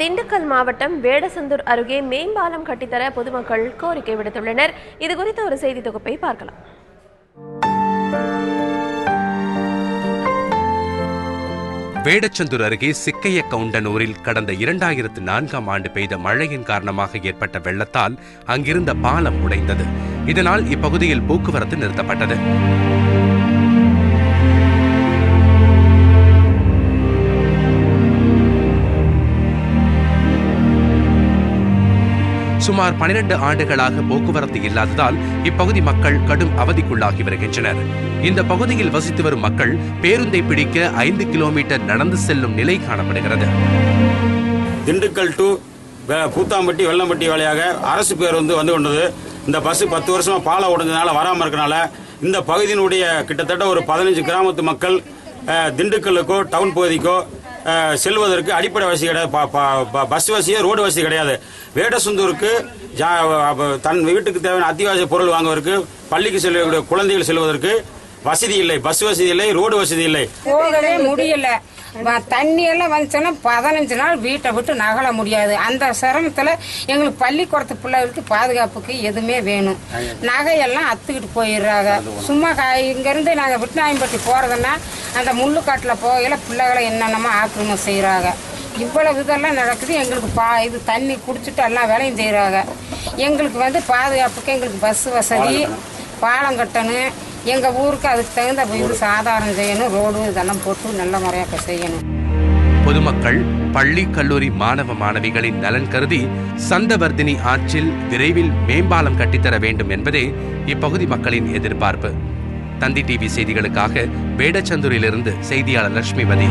திண்டுக்கல் மாவட்டம் வேடசந்தூர் அருகே மேம்பாலம் கட்டித்தர பொதுமக்கள் கோரிக்கை விடுத்துள்ளனர். இதுகுறித்த ஒரு செய்தி தொகுப்பை பார்க்கலாம். வேடச்சந்தூர் அருகே சிக்கைய கவுண்டனூரில் கடந்த 2004ஆம் ஆண்டு பெய்த மழையின் காரணமாக ஏற்பட்ட வெள்ளத்தால் அங்கிருந்த பாலம் உடைந்தது. இதனால் இப்பகுதியில் போக்குவரத்து நிறுத்தப்பட்டது. சுமார் 12 ஆண்டுகளாக போக்குவரத்து இல்லாததால் இப்பகுதி மக்கள் கடும் அவதிக்குள்ளாகி வருகின்றனர். இந்த பகுதியில் வசித்து வரும் மக்கள் பேருந்தை பிடிக்க 5 கிலோமீட்டர் நடந்து செல்லும் நிலை காணப்படுகிறது. திண்டுக்கல் டு பூத்தாம்பட்டி வெள்ளம்பட்டி வழியாக அரசு பேருந்து வந்து கொண்டது. இந்த பஸ் 10 வருஷமா பாலம் உடைஞ்சதுனால வராமல் இருக்கனால இந்த பகுதியினுடைய கிட்டத்தட்ட ஒரு 15 கிராமத்து மக்கள் திண்டுக்கல்லுக்கோ டவுன் பகுதிக்கோ செல்வதற்கு அடிப்படை வசதி கிடையாது. பஸ் வசதியே ரோடு வசதி கிடையாது. வேடசந்தூருக்கு தன் வீட்டுக்கு தேவையான அத்தியாவசிய பொருள் வாங்குவதற்கு, பள்ளிக்கு செல்லக்கூடிய குழந்தைகள் செல்வதற்கு வசதி இல்லை. பஸ் வசதி இல்லை, ரோடு வசதி இல்லை. போகவே முடியல. தண்ணி எல்லாம் வந்துச்சுன்னா 15 நாள் வீட்டை விட்டு நகல முடியாது. அந்த சிரமத்துல எங்களுக்கு பள்ளிக்கூடத்து பிள்ளைகளுக்கு பாதுகாப்புக்கு எதுவுமே வேணும். நகையெல்லாம் அத்துக்கிட்டு போயிடுறாங்க. சும்மா இங்க இருந்து நாங்க விட்டுநாயம்பட்டி போறதுன்னா அந்த முள்ளுக்காட்டுல போகையில பிள்ளைகளை என்னென்னமோ ஆக்கிரமம் செய்யறாங்க. இவ்வளவு இதெல்லாம் நடக்குது. எங்களுக்கு இது தண்ணி குடிச்சிட்டு எல்லாம் வேலையும் செய்யறாங்க. எங்களுக்கு பாதுகாப்புக்கு எங்களுக்கு பஸ் வசதி, பாலம் கட்டணும். எங்க ஊருக்கு அதுக்கு தகுந்த வீடு சாதாரணம் செய்யணும். ரோடு இதெல்லாம் போட்டு நல்ல முறையாக செய்யணும். பொதுமக்கள், பள்ளி கல்லூரி மாணவ மாணவிகளின் நலன் கருதி சந்தவர்தினி ஆற்றில் விரைவில் மேம்பாலம் கட்டித்தர வேண்டும் என்பதே இப்பகுதி மக்களின் எதிர்பார்ப்பு. தந்தி டிவி செய்திகளுக்காக வேடச்சந்தூரிலிருந்து செய்தியாளர் லட்சுமிபதி.